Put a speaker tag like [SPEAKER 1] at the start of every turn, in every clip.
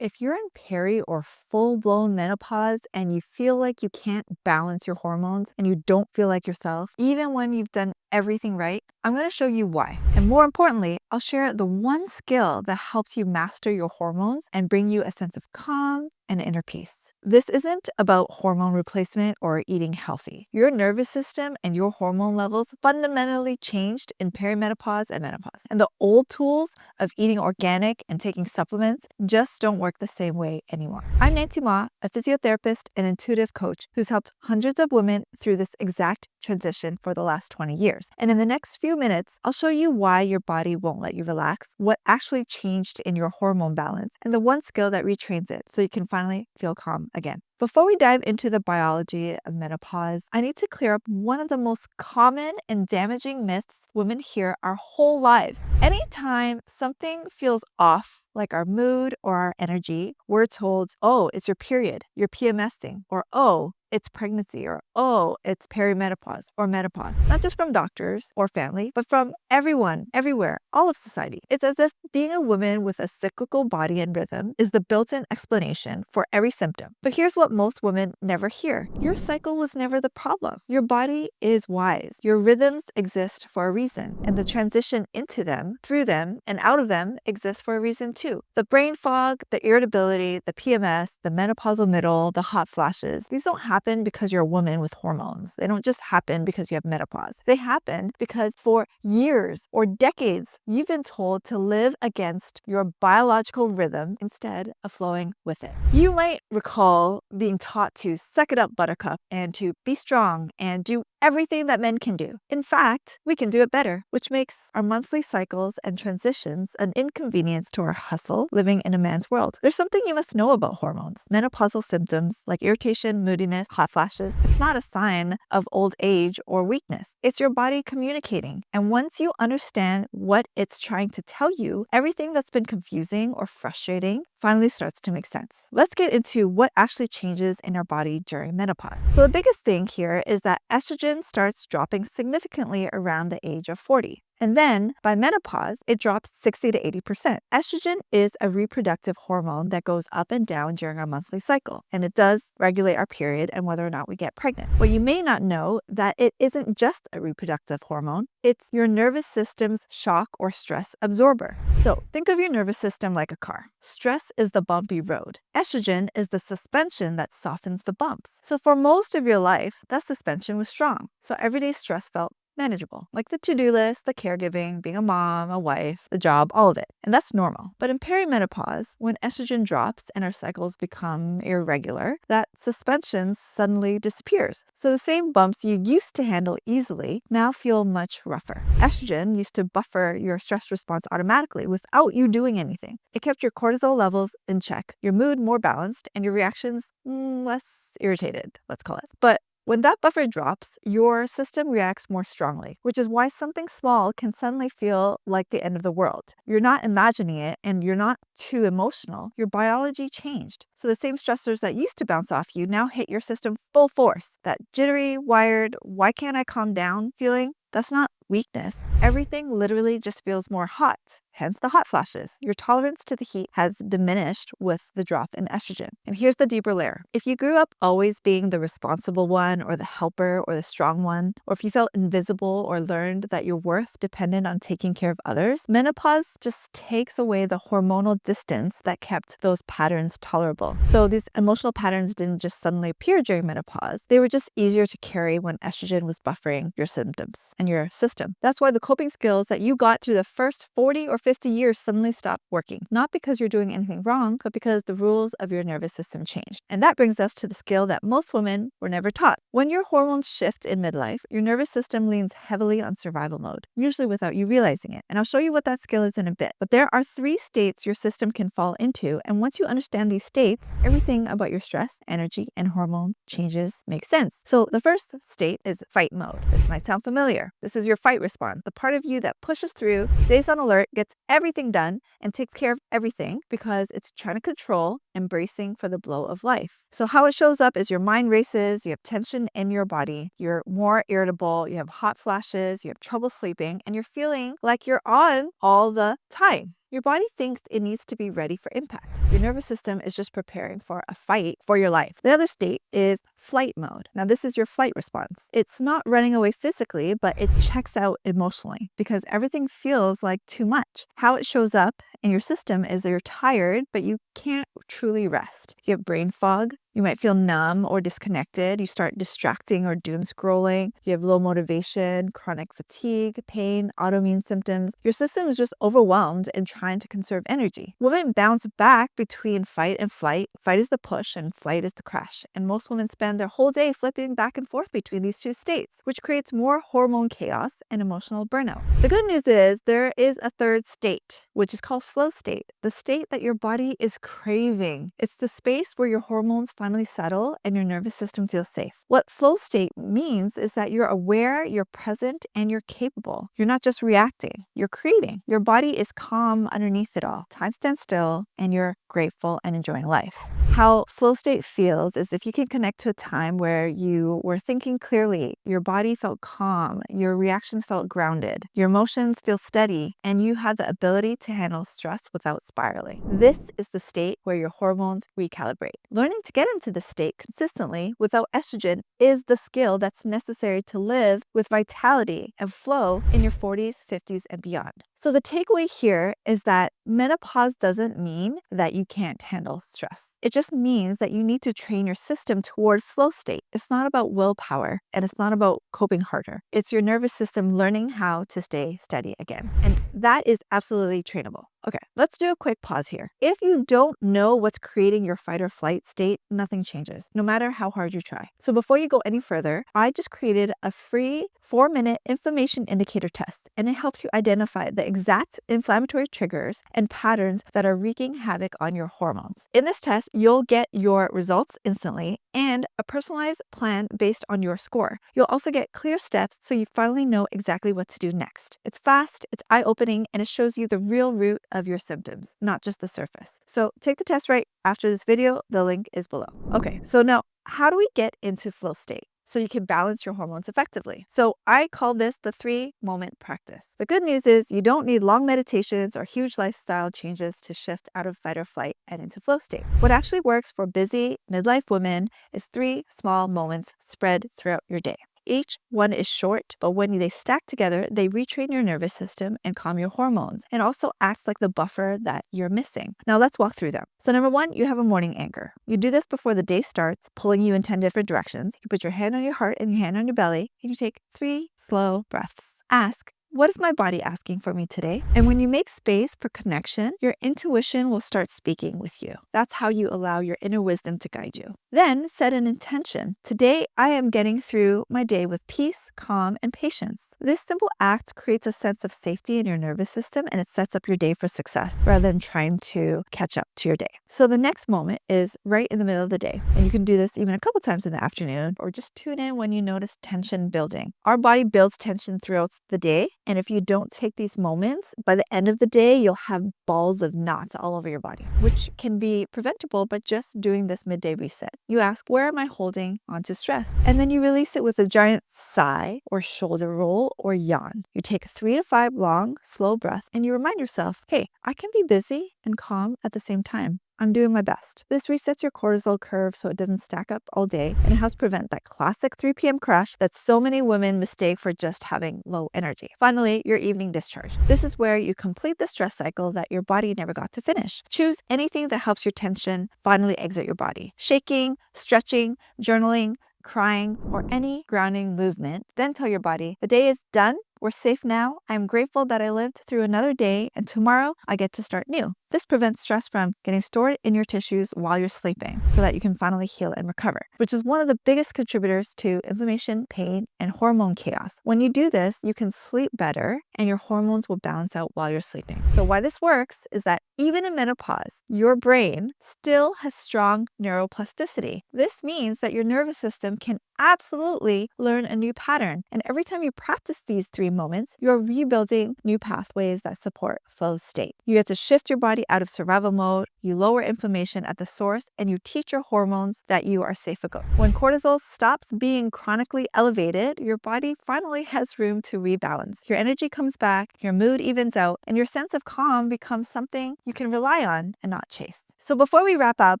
[SPEAKER 1] If you're in peri or full-blown menopause and you feel like you can't balance your hormones and you don't feel like yourself, even when you've done everything right, I'm going to show you why. And more importantly, I'll share the one skill that helps you master your hormones and bring you a sense of calm and inner peace. This isn't about hormone replacement or eating healthy. Your nervous system and your hormone levels fundamentally changed in perimenopause and menopause. And the old tools of eating organic and taking supplements just don't work the same way anymore. I'm Nancy Ma, a physiotherapist and intuitive coach who's helped hundreds of women through this exact transition for the last 20 years. And in the next few minutes, I'll show you why your body won't let you relax, what actually changed in your hormone balance, and the one skill that retrains it so you can finally feel calm again. Before we dive into the biology of menopause, I need to clear up one of the most common and damaging myths women hear our whole lives. Anytime something feels off, like our mood or our energy, we're told, oh, it's your period, you're PMSing, or oh, it's pregnancy, or oh, it's perimenopause or menopause. Not just from doctors or family, but from everyone, everywhere, all of society. It's as if being a woman with a cyclical body and rhythm is the built-in explanation for every symptom. But here's what most women never hear. Your cycle was never the problem. Your body is wise. Your rhythms exist for a reason, and the transition into them, through them, and out of them exists for a reason too. The brain fog, the irritability, the PMS, the menopausal middle, the hot flashes, these don't happen because you're a woman with hormones. They don't just happen because you have menopause. They happen because for years or decades, you've been told to live against your biological rhythm instead of flowing with it. You might recall being taught to suck it up, buttercup, and to be strong and do everything that men can do. In fact, we can do it better, which makes our monthly cycles and transitions an inconvenience to our hustle living in a man's world. There's something you must know about hormones. Menopausal symptoms like irritation, moodiness, hot flashes, it's not a sign of old age or weakness. It's your body communicating. And once you understand what it's trying to tell you, everything that's been confusing or frustrating finally starts to make sense. Let's get into what actually changes in our body during menopause. So the biggest thing here is that estrogen starts dropping significantly around the age of 40. And then by menopause, it drops 60 to 80%. Estrogen is a reproductive hormone that goes up and down during our monthly cycle, and it does regulate our period and whether or not we get pregnant. What you may not know that it isn't just a reproductive hormone, it's your nervous system's shock or stress absorber. So think of your nervous system like a car. Stress is the bumpy road. Estrogen is the suspension that softens the bumps. So for most of your life, that suspension was strong. So everyday stress felt manageable, like the to-do list, the caregiving, being a mom, a wife, the job, all of it. And that's normal. But in perimenopause, when estrogen drops and our cycles become irregular, that suspension suddenly disappears. So the same bumps you used to handle easily now feel much rougher. Estrogen used to buffer your stress response automatically without you doing anything. It kept your cortisol levels in check, your mood more balanced, and your reactions less irritated, let's call it. But when that buffer drops, your system reacts more strongly, which is why something small can suddenly feel like the end of the world. You're not imagining it and you're not too emotional. Your biology changed. So the same stressors that used to bounce off you now hit your system full force. That jittery, wired, why can't I calm down feeling? That's not weakness. Everything literally just feels more hot, hence the hot flashes. Your tolerance to the heat has diminished with the drop in estrogen. And here's the deeper layer. If you grew up always being the responsible one or the helper or the strong one, or if you felt invisible or learned that your worth depended on taking care of others, menopause just takes away the hormonal distance that kept those patterns tolerable. So these emotional patterns didn't just suddenly appear during menopause. They were just easier to carry when estrogen was buffering your symptoms and your system. That's why the coping skills that you got through the first 40 or 50 years suddenly stop working. Not because you're doing anything wrong, but because the rules of your nervous system changed. And that brings us to the skill that most women were never taught. When your hormones shift in midlife, your nervous system leans heavily on survival mode, usually without you realizing it. And I'll show you what that skill is in a bit. But there are 3 states your system can fall into, and once you understand these states, everything about your stress, energy, and hormone changes makes sense. So the first state is fight mode. This might sound familiar. This is your fight response, the part of you that pushes through, stays on alert, gets everything done, and takes care of everything because it's trying to control and bracing for the blow of life. So how it shows up is your mind races, you have tension in your body, you're more irritable, you have hot flashes, you have trouble sleeping, and you're feeling like you're on all the time. Your body thinks it needs to be ready for impact. Your nervous system is just preparing for a fight for your life. The other state is flight mode. Now, this is your flight response. It's not running away physically, but it checks out emotionally because everything feels like too much. How it shows up in your system is that you're tired, but you can't truly rest. You have brain fog. You might feel numb or disconnected. You start distracting or doom scrolling. You have low motivation, chronic fatigue, pain, autoimmune symptoms. Your system is just overwhelmed and trying to conserve energy. Women bounce back between fight and flight. Fight is the push and flight is the crash. And most women spend their whole day flipping back and forth between these two states, which creates more hormone chaos and emotional burnout. The good news is there is a third state, which is called flow state, the state that your body is craving. It's the space where your hormones finally settle and your nervous system feels safe. What flow state means is that you're aware, you're present, and you're capable. You're not just reacting, you're creating. Your body is calm underneath it all. Time stands still and you're grateful and enjoying life. How flow state feels is if you can connect to a time where you were thinking clearly, your body felt calm, your reactions felt grounded, your emotions feel steady, and you had the ability to handle stress without spiraling. This is the state where your hormones recalibrate. Learning to get into this state consistently without estrogen is the skill that's necessary to live with vitality and flow in your 40s, 50s, and beyond. So the takeaway here is that menopause doesn't mean that you can't handle stress. It just means that you need to train your system toward flow state. It's not about willpower and it's not about coping harder. It's your nervous system learning how to stay steady again. And that is absolutely trainable. Okay, let's do a quick pause here. If you don't know what's creating your fight or flight state, nothing changes, no matter how hard you try. So before you go any further, I just created a free 4-minute inflammation indicator test, and it helps you identify the exact inflammatory triggers and patterns that are wreaking havoc on your hormones. In this test, you'll get your results instantly and a personalized plan based on your score. You'll also get clear steps so you finally know exactly what to do next. It's fast, it's eye-opening, and it shows you the real root of your symptoms, not just the surface. So take the test right after this video. The link is below. Okay, so now how do we get into flow state so you can balance your hormones effectively? So I call this the 3-moment practice. The good news is you don't need long meditations or huge lifestyle changes to shift out of fight or flight and into flow state. What actually works for busy midlife women is 3 small moments spread throughout your day. Each one is short, but when they stack together, they retrain your nervous system and calm your hormones, and also acts like the buffer that you're missing. Now let's walk through them. So number 1, you have a morning anchor. You do this before the day starts, pulling you in 10 different directions. You put your hand on your heart and your hand on your belly, and you take 3 slow breaths. Ask, what is my body asking for me today? And when you make space for connection, your intuition will start speaking with you. That's how you allow your inner wisdom to guide you. Then set an intention. Today, I am getting through my day with peace, calm, and patience. This simple act creates a sense of safety in your nervous system, and it sets up your day for success rather than trying to catch up to your day. So the next moment is right in the middle of the day. And you can do this even a couple times in the afternoon, or just tune in when you notice tension building. Our body builds tension throughout the day. And if you don't take these moments, by the end of the day, you'll have balls of knots all over your body, which can be preventable by just doing this midday reset. You ask, where am I holding onto stress? And then you release it with a giant sigh or shoulder roll or yawn. You take 3 to 5 long, slow breaths, and you remind yourself, hey, I can be busy and calm at the same time. I'm doing my best. This resets your cortisol curve so it doesn't stack up all day, and it helps prevent that classic 3 p.m. crash that so many women mistake for just having low energy. Finally, your evening discharge. This is where you complete the stress cycle that your body never got to finish. Choose anything that helps your tension finally exit your body. Shaking, stretching, journaling, crying, or any grounding movement. Then tell your body, the day is done. We're safe now. I'm grateful that I lived through another day, and tomorrow I get to start new. This prevents stress from getting stored in your tissues while you're sleeping so that you can finally heal and recover, which is one of the biggest contributors to inflammation, pain, and hormone chaos. When you do this, you can sleep better and your hormones will balance out while you're sleeping. So why this works is that even in menopause, your brain still has strong neuroplasticity. This means that your nervous system can absolutely learn a new pattern. And every time you practice these 3 moments, you're rebuilding new pathways that support flow state. You get to shift your body body out of survival mode, you lower inflammation at the source, and you teach your hormones that you are safe to go. When cortisol stops being chronically elevated, your body finally has room to rebalance. Your energy comes back, your mood evens out, and your sense of calm becomes something you can rely on and not chase. So before we wrap up,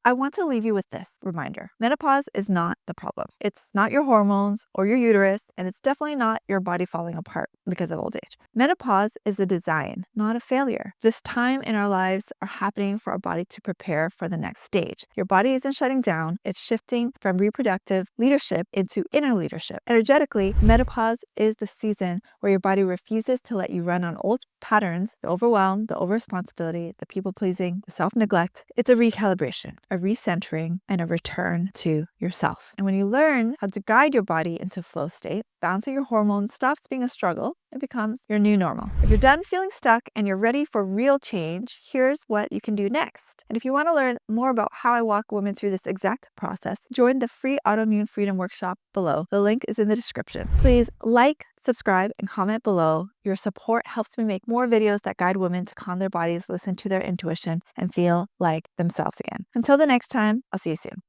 [SPEAKER 1] I want to leave you with this reminder. Menopause is not the problem. It's not your hormones or your uterus, and it's definitely not your body falling apart because of old age. Menopause is a design, not a failure. This time in our lives are happening for our body to prepare for the next stage. Your body isn't shutting down, it's shifting from reproductive leadership into inner leadership. Energetically, menopause is the season where your body refuses to let you run on old patterns, the overwhelm, the over-responsibility, the people-pleasing, the self-neglect. It's a recalibration, a recentering, and a return to yourself. And when you learn how to guide your body into flow state, balancing your hormones stops being a struggle. It becomes your new normal. If you're done feeling stuck and you're ready for real change, here's what you can do next. And if you want to learn more about how I walk women through this exact process, join the free Autoimmune Freedom Workshop below. The link is in the description. Please like, subscribe, and comment below. Your support helps me make more videos that guide women to calm their bodies, listen to their intuition, and feel like themselves again. Until the next time, I'll see you soon.